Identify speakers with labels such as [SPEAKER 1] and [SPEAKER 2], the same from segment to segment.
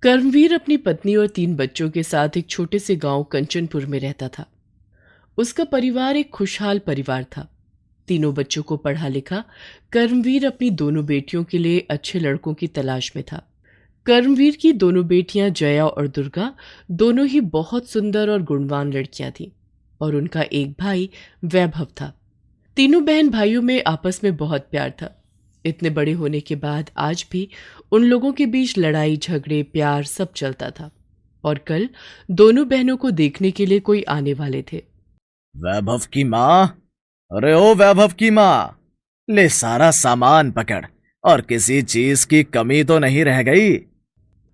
[SPEAKER 1] कर्मवीर अपनी पत्नी और 3 बच्चों के साथ एक छोटे से गांव कंचनपुर में रहता था। उसका परिवार एक खुशहाल परिवार था। तीनों बच्चों को पढ़ा लिखा कर्मवीर अपनी दोनों बेटियों के लिए अच्छे लड़कों की तलाश में था। कर्मवीर की दोनों बेटियां जया और दुर्गा दोनों ही बहुत सुंदर और गुणवान लड़कियां थीं और उनका एक भाई वैभव था। तीनों बहन भाइयों में आपस में बहुत प्यार था। इतने बड़े होने के बाद आज भी उन लोगों के बीच लड़ाई झगड़े प्यार सब चलता था और कल दोनों बहनों को देखने के लिए कोई आने वाले थे।
[SPEAKER 2] वैभव की माँ। अरे ओ वैभव की माँ, ले सारा सामान पकड़ और किसी चीज की कमी तो नहीं रह गई।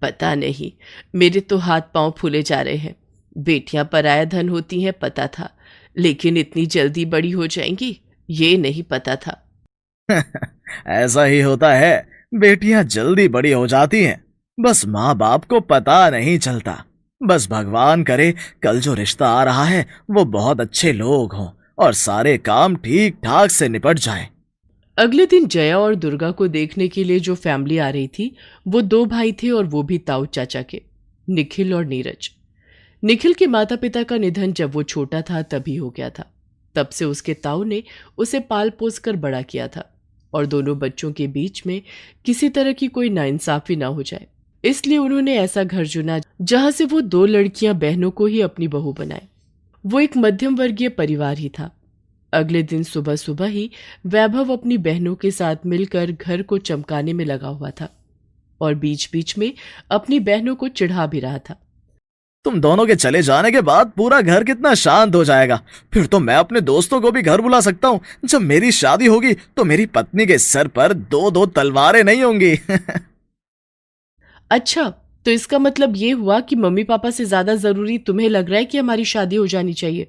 [SPEAKER 1] पता नहीं, मेरे तो हाथ पांव फूले जा रहे हैं। बेटियां पराया धन होती हैं पता था, लेकिन इतनी जल्दी बड़ी हो जाएंगी ये नहीं पता था।
[SPEAKER 2] ऐसा ही होता है, बेटियां जल्दी बड़ी हो जाती हैं, बस माँ बाप को पता नहीं चलता। बस भगवान करे कल जो रिश्ता आ रहा है वो बहुत अच्छे लोग हों और सारे काम ठीक ठाक से निपट जाएं।
[SPEAKER 1] अगले दिन जया और दुर्गा को देखने के लिए जो फैमिली आ रही थी वो 2 भाई थे और वो भी ताऊ चाचा के, निखिल और नीरज। निखिल के माता पिता का निधन जब वो छोटा था तभी हो गया था। तब से उसके ताऊ ने उसे पाल पोस कर बड़ा किया था और दोनों बच्चों के बीच में किसी तरह की कोई नाइंसाफी ना हो जाए, इसलिए उन्होंने ऐसा घर चुना जहां से वो 2 लड़कियां बहनों को ही अपनी बहू बनाए। वो एक मध्यम वर्गीय परिवार ही था। अगले दिन सुबह सुबह ही वैभव अपनी बहनों के साथ मिलकर घर को चमकाने में लगा हुआ था और बीच बीच में अपनी बहनों को चिढ़ा भी रहा था।
[SPEAKER 2] तुम दोनों के चले जाने के बाद पूरा घर कितना शांत हो जाएगा। फिर तो मैं अपने दोस्तों को भी घर बुला सकता हूँ। जब मेरी शादी होगी तो मेरी पत्नी के सर पर 2-2 तलवारें नहीं होंगी।
[SPEAKER 1] अच्छा, तो इसका मतलब ये हुआ कि मम्मी पापा से ज्यादा जरूरी तुम्हें लग रहा है कि हमारी शादी हो जानी चाहिए?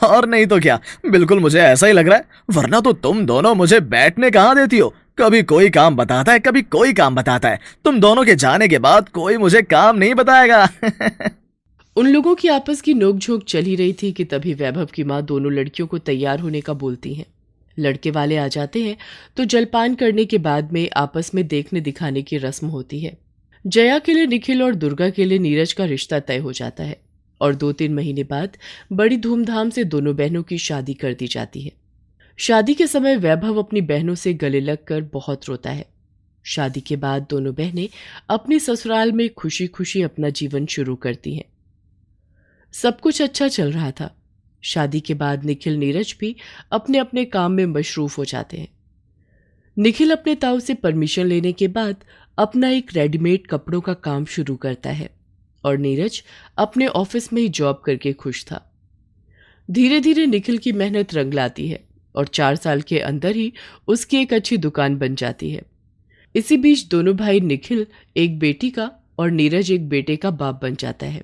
[SPEAKER 2] और नहीं तो क्या, बिल्कुल मुझे ऐसा ही लग रहा है, वरना तो तुम दोनों मुझे बैठने कहाँ देती हो। कभी कोई काम बताता है, कभी कोई काम बताता है। तुम दोनों के जाने के बाद कोई मुझे काम नहीं बताएगा।
[SPEAKER 1] उन लोगों की आपस की नोकझोंक चल ही रही थी कि तभी वैभव की माँ दोनों लड़कियों को तैयार होने का बोलती हैं। लड़के वाले आ जाते हैं तो जलपान करने के बाद में आपस में देखने दिखाने की रस्म होती है। जया के लिए निखिल और दुर्गा के लिए नीरज का रिश्ता तय हो जाता है और 2-3 महीने बाद बड़ी धूमधाम से दोनों बहनों की शादी कर दी जाती है। शादी के समय वैभव अपनी बहनों से गले लगकर बहुत रोता है। शादी के बाद दोनों बहनें अपने ससुराल में खुशी खुशी अपना जीवन शुरू करती हैं। सब कुछ अच्छा चल रहा था। शादी के बाद निखिल नीरज भी अपने अपने काम में मशरूफ हो जाते हैं। निखिल अपने ताऊ से परमिशन लेने के बाद अपना एक रेडीमेड कपड़ों का काम शुरू करता है और नीरज अपने ऑफिस में ही जॉब करके खुश था। धीरे धीरे निखिल की मेहनत रंग लाती है और 4 साल के अंदर ही उसकी एक अच्छी दुकान बन जाती है। इसी बीच दोनों भाई निखिल एक बेटी का और नीरज एक बेटे का बाप बन जाता है।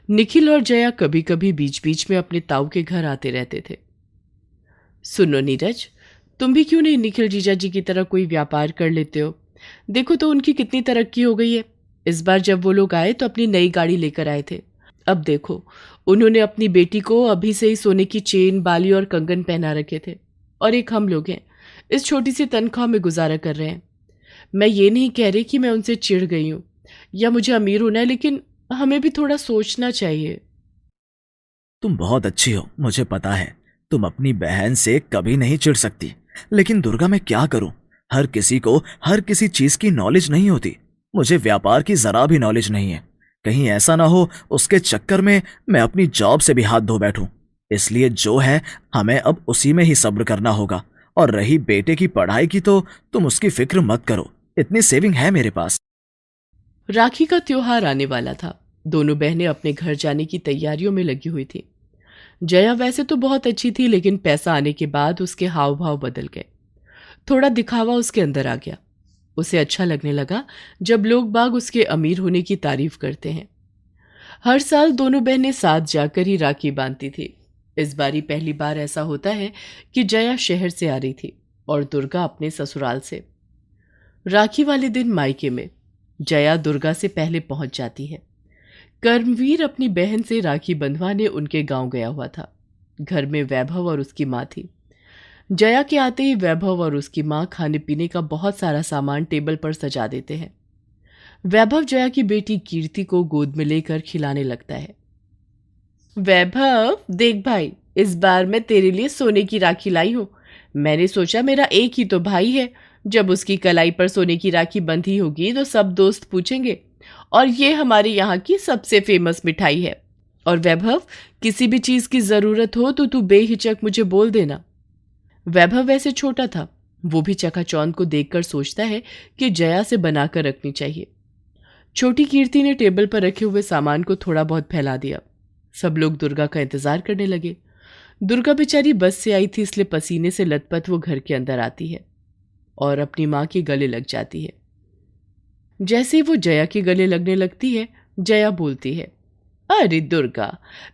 [SPEAKER 1] निखिल और जया कभी कभी बीच बीच में अपने ताऊ के घर आते रहते थे। सुनो नीरज, तुम भी क्यों नहीं निखिल जीजा जी की तरह कोई व्यापार कर लेते हो? देखो तो उनकी कितनी तरक्की हो गई है। इस बार जब वो लोग आए तो अपनी नई गाड़ी लेकर आए थे। अब देखो, उन्होंने अपनी बेटी को अभी से ही सोने की चेन बाली और कंगन पहना रखे थे और एक हम लोग हैं, इस छोटी सी तनख्वाह में गुजारा कर रहे हैं। मैं ये नहीं कह रही कि मैं उनसे चिढ़ गई हूँ या मुझे अमीर होना है, लेकिन हमें भी थोड़ा सोचना चाहिए।
[SPEAKER 2] तुम बहुत अच्छी हो, मुझे पता है। तुम अपनी बहन से कभी नहीं चिढ़ सकती, लेकिन दुर्गा मैं क्या करूं? हर किसी को हर किसी चीज की नॉलेज नहीं होती। मुझे व्यापार की जरा भी नॉलेज नहीं है। कहीं ऐसा ना हो उसके चक्कर में मैं अपनी जॉब से भी हाथ धो बैठूं। इसलिए जो है हमें अब उसी में ही सब्र करना होगा। और रही बेटे की पढ़ाई की तो तुम उसकी फिक्र मत करो, इतनी सेविंग है मेरे पास।
[SPEAKER 1] राखी का त्योहार आने वाला था। दोनों बहनें अपने घर जाने की तैयारियों में लगी हुई थी। जया वैसे तो बहुत अच्छी थी, लेकिन पैसा आने के बाद उसके हाव भाव बदल गए। थोड़ा दिखावा उसके अंदर आ गया। उसे अच्छा लगने लगा जब लोग बाग उसके अमीर होने की तारीफ करते हैं। हर साल दोनों बहनें साथ जाकर ही राखी बांधती थी। इस बारी पहली बार ऐसा होता है कि जया शहर से आ रही थी और दुर्गा अपने ससुराल से। राखी वाले दिन मायके में जया दुर्गा से पहले पहुंच जाती है। कर्मवीर अपनी बहन से राखी बंधवाने उनके गांव गया हुआ था। घर में वैभव और उसकी माँ थी। जया के आते ही वैभव और उसकी माँ खाने पीने का बहुत सारा सामान टेबल पर सजा देते हैं। वैभव जया की बेटी कीर्ति को गोद में लेकर खिलाने लगता है। वैभव देख भाई, इस बार मैं तेरे लिए सोने की राखी लाई हूं। मैंने सोचा मेरा एक ही तो भाई है, जब उसकी कलाई पर सोने की राखी बंधी होगी तो सब दोस्त पूछेंगे, और ये हमारे यहाँ की सबसे फेमस मिठाई है। और वैभव, किसी भी चीज की जरूरत हो तो तू बेहिचक मुझे बोल देना। वैभव वैसे छोटा था, वो भी चकाचौंध को देखकर सोचता है कि जया से बनाकर रखनी चाहिए। छोटी कीर्ति ने टेबल पर रखे हुए सामान को थोड़ा बहुत फैला दिया। सब लोग दुर्गा का इंतजार करने लगे। दुर्गा बेचारी बस से आई थी, इसलिए पसीने से लथपथ वो घर के अंदर आती है और अपनी माँ के गले लग जाती है। जैसे ही वो जया के गले लगने लगती है, जया बोलती है, अरे दुर्गा,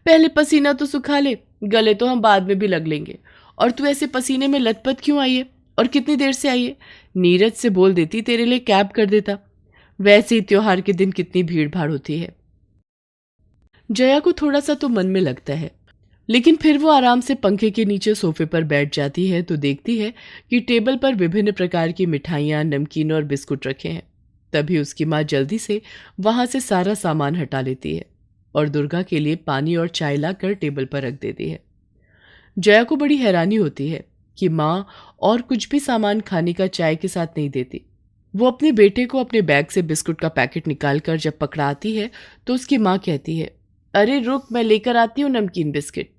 [SPEAKER 1] पहले पसीना तो सुखा ले, गले तो हम बाद में भी लग लेंगे। और तू ऐसे पसीने में लथपथ क्यों आई है, और कितनी देर से आई है? नीरज से बोल देती तेरे लिए कैब कर देता। वैसे ही त्योहार के दिन कितनी भीड़ भाड़ होती है। जया को थोड़ा सा तो मन में लगता है, लेकिन फिर वो आराम से पंखे के नीचे सोफे पर बैठ जाती है तो देखती है कि टेबल पर विभिन्न प्रकार की मिठाइयाँ, नमकीन और बिस्कुट रखे हैं। तभी उसकी माँ जल्दी से वहां से सारा सामान हटा लेती है और दुर्गा के लिए पानी और चाय लाकर टेबल पर रख देती है। जया को बड़ी हैरानी होती है कि माँ और कुछ भी सामान खाने का चाय के साथ नहीं देती। वो अपने बेटे को अपने बैग से बिस्कुट का पैकेट निकालकर जब पकड़ाती है तो उसकी माँ कहती है, अरे रुक, मैं लेकर आती हूँ नमकीन बिस्किट।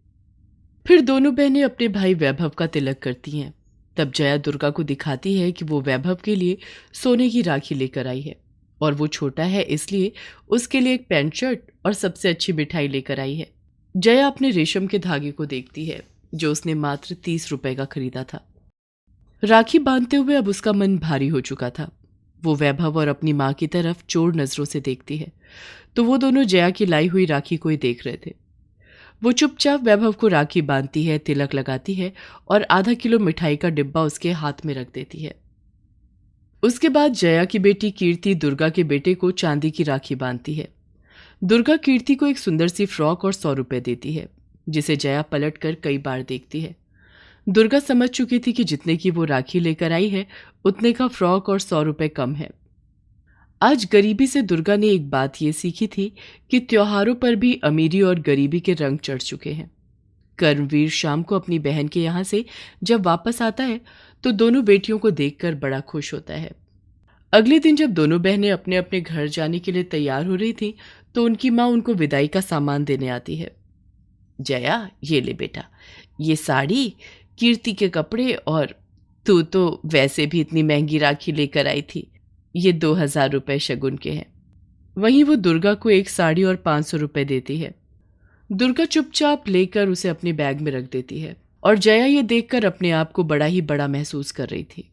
[SPEAKER 1] फिर दोनों बहनें अपने भाई वैभव का तिलक करती हैं। तब जया दुर्गा को दिखाती है कि वो वैभव के लिए सोने की राखी लेकर आई है, और वो छोटा है इसलिए उसके लिए एक पैंट शर्ट और सबसे अच्छी मिठाई लेकर आई है। जया अपने रेशम के धागे को देखती है जो उसने मात्र 30 रुपए का खरीदा था। राखी बांधते हुए अब उसका मन भारी हो चुका था। वो वैभव और अपनी माँ की तरफ चोर नजरों से देखती है तो वो दोनों जया की लाई हुई राखी को ही देख रहे थे। वो चुपचाप वैभव को राखी बांधती है, तिलक लगाती है और आधा किलो मिठाई का डिब्बा उसके हाथ में रख देती है। उसके बाद जया की बेटी कीर्ति दुर्गा के बेटे को चांदी की राखी बांधती है। दुर्गा कीर्ति को एक सुंदर सी फ्रॉक और 100 रुपए देती है, जिसे जया पलट कर कई बार देखती है। दुर्गा समझ चुकी थी कि जितने की वो राखी लेकर आई है उतने का फ्रॉक और 100 रुपए कम है। आज गरीबी से दुर्गा ने एक बात ये सीखी थी कि त्योहारों पर भी अमीरी और गरीबी के रंग चढ़ चुके हैं। कर्मवीर शाम को अपनी बहन के यहाँ से जब वापस आता है तो दोनों बेटियों को देखकर बड़ा खुश होता है। अगले दिन जब दोनों बहनें अपने अपने घर जाने के लिए तैयार हो रही थी तो उनकी माँ उनको विदाई का सामान देने आती है। जया, ये ले बेटा, ये साड़ी, कीर्ति के कपड़े, और तू तो वैसे भी इतनी महंगी राखी लेकर आई थी, ये 2000 रुपए शगुन के हैं। वहीं वो दुर्गा को एक साड़ी और 500 रुपए देती है। दुर्गा चुपचाप लेकर उसे अपने बैग में रख देती है और जया ये देखकर अपने आप को बड़ा ही बड़ा महसूस कर रही थी।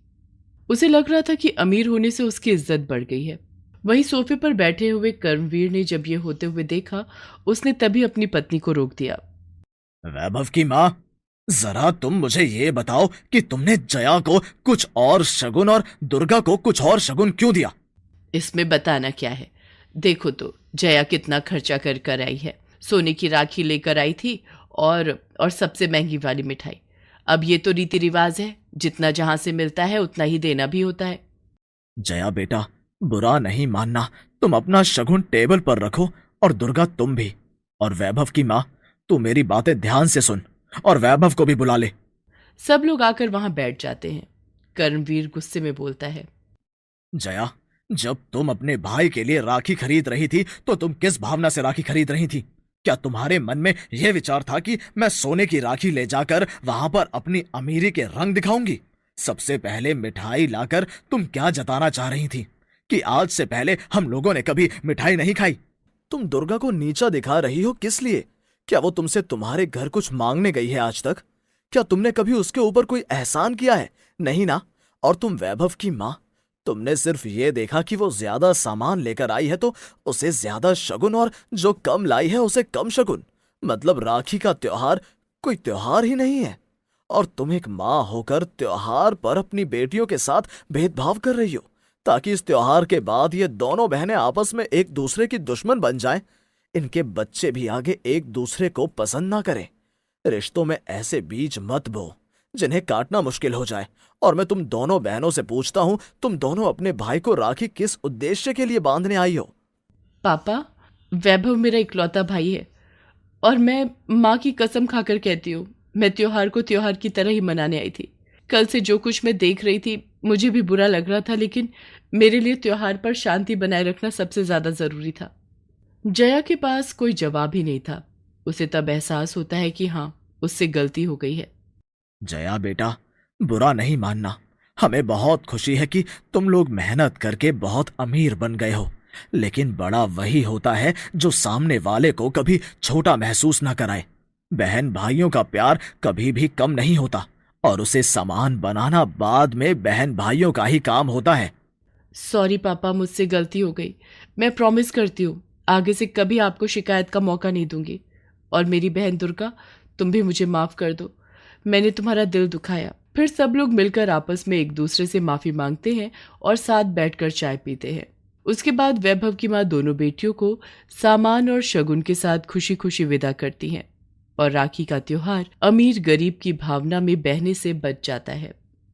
[SPEAKER 1] उसे लग रहा था कि अमीर होने से उसकी इज्जत बढ़ गई है। वहीं सोफे पर बैठे हुए कर्मवीर ने जब ये होते हुए देखा, उसने तभी अपनी पत्नी को रोक दिया।
[SPEAKER 2] वैभव की माँ, जरा तुम मुझे ये बताओ कि तुमने जया को कुछ और शगुन और दुर्गा को कुछ और शगुन क्यों दिया?
[SPEAKER 1] इसमें बताना क्या है, देखो तो जया कितना खर्चा कर कर आई है। सोने की राखी लेकर आई थी और सबसे महंगी वाली मिठाई। अब ये तो रीति रिवाज है, जितना जहां से मिलता है उतना ही देना भी होता है।
[SPEAKER 2] जया बेटा, बुरा नहीं मानना, तुम अपना शगुन टेबल पर रखो, और दुर्गा तुम भी। और वैभव की माँ, तू मेरी बातें ध्यान से सुन और वैभव को भी बुला ले।
[SPEAKER 1] सब लोग आकर वहां बैठ जाते हैं। कर्मवीर गुस्से में बोलता है,
[SPEAKER 2] जया, जब तुम अपने भाई के लिए राखी खरीद रही थी तो तुम किस भावना से राखी खरीद रही थी? क्या तुम्हारे मन में यह विचार था कि मैं सोने की राखी ले जाकर वहां पर अपनी अमीरी के रंग दिखाऊंगी? सबसे पहले मिठाई लाकर तुम क्या जताना चाह रही थी कि आज से पहले हम लोगों ने कभी मिठाई नहीं खाई? तुम दुर्गा को नीचा दिखा रही हो किस लिए? क्या वो तुमसे तुम्हारे घर कुछ मांगने गई है आज तक? क्या तुमने कभी उसके ऊपर कोई एहसान किया है? नहीं ना। और तुम वैभव की माँ, तुमने सिर्फ ये देखा कि वो ज्यादा सामान लेकर आई है तो उसे ज्यादा शगुन, और जो कम लाई है उसे कम शगुन। मतलब राखी का त्योहार कोई त्योहार ही नहीं है, और तुम एक माँ होकर त्योहार पर अपनी बेटियों के साथ भेदभाव कर रही हो ताकि इस त्योहार के बाद ये दोनों बहनें आपस में एक दूसरे की दुश्मन बन जाएं। इनके बच्चे भी आगे एक दूसरे को पसंद ना करें। रिश्तों में ऐसे बीज मत बो जिन्हें काटना मुश्किल हो जाए। और मैं तुम दोनों बहनों से पूछता हूँ, तुम दोनों अपने भाई को राखी किस उद्देश्य के लिए बांधने आई हो?
[SPEAKER 1] पापा, वैभव मेरा इकलौता भाई है और मैं माँ की कसम खाकर कहती हूँ, मैं त्योहार को त्योहार की तरह ही मनाने आई थी। कल से जो कुछ मैं देख रही थी मुझे भी बुरा लग रहा था, लेकिन मेरे लिए त्योहार पर शांति बनाए रखना सबसे ज्यादा जरूरी था। जया के पास कोई जवाब ही नहीं था। उसे तब एहसास होता है कि हाँ, उससे गलती हो गई है।
[SPEAKER 2] जया बेटा, बुरा नहीं मानना। हमें बहुत खुशी है कि तुम लोग मेहनत करके बहुत अमीर बन गए हो, लेकिन बड़ा वही होता है जो सामने वाले को कभी छोटा महसूस ना कराए। बहन भाइयों का प्यार कभी भी कम नहीं होता, और उसे समान बनाना बाद में बहन भाइयों का ही काम होता है।
[SPEAKER 1] सॉरी पापा, मुझसे गलती हो गई। मैं प्रॉमिस करती हूँ आगे से कभी आपको शिकायत का मौका नहीं दूंगी। और मेरी बहन दुर्गा, तुम भी मुझे माफ कर दो। मैंने तुम्हारा दिल दुखाया। फिर सब लोग मिलकर आपस में एक दूसरे से माफी मांगते हैं और साथ बैठकर चाय पीते हैं। उसके बाद वैभव की माँ दोनों बेटियों को सामान और शगुन के साथ खुशी खुशी विदा करती हैं और राखी का त्योहार अमीर गरीब की भावना में बहने से बच जाता है।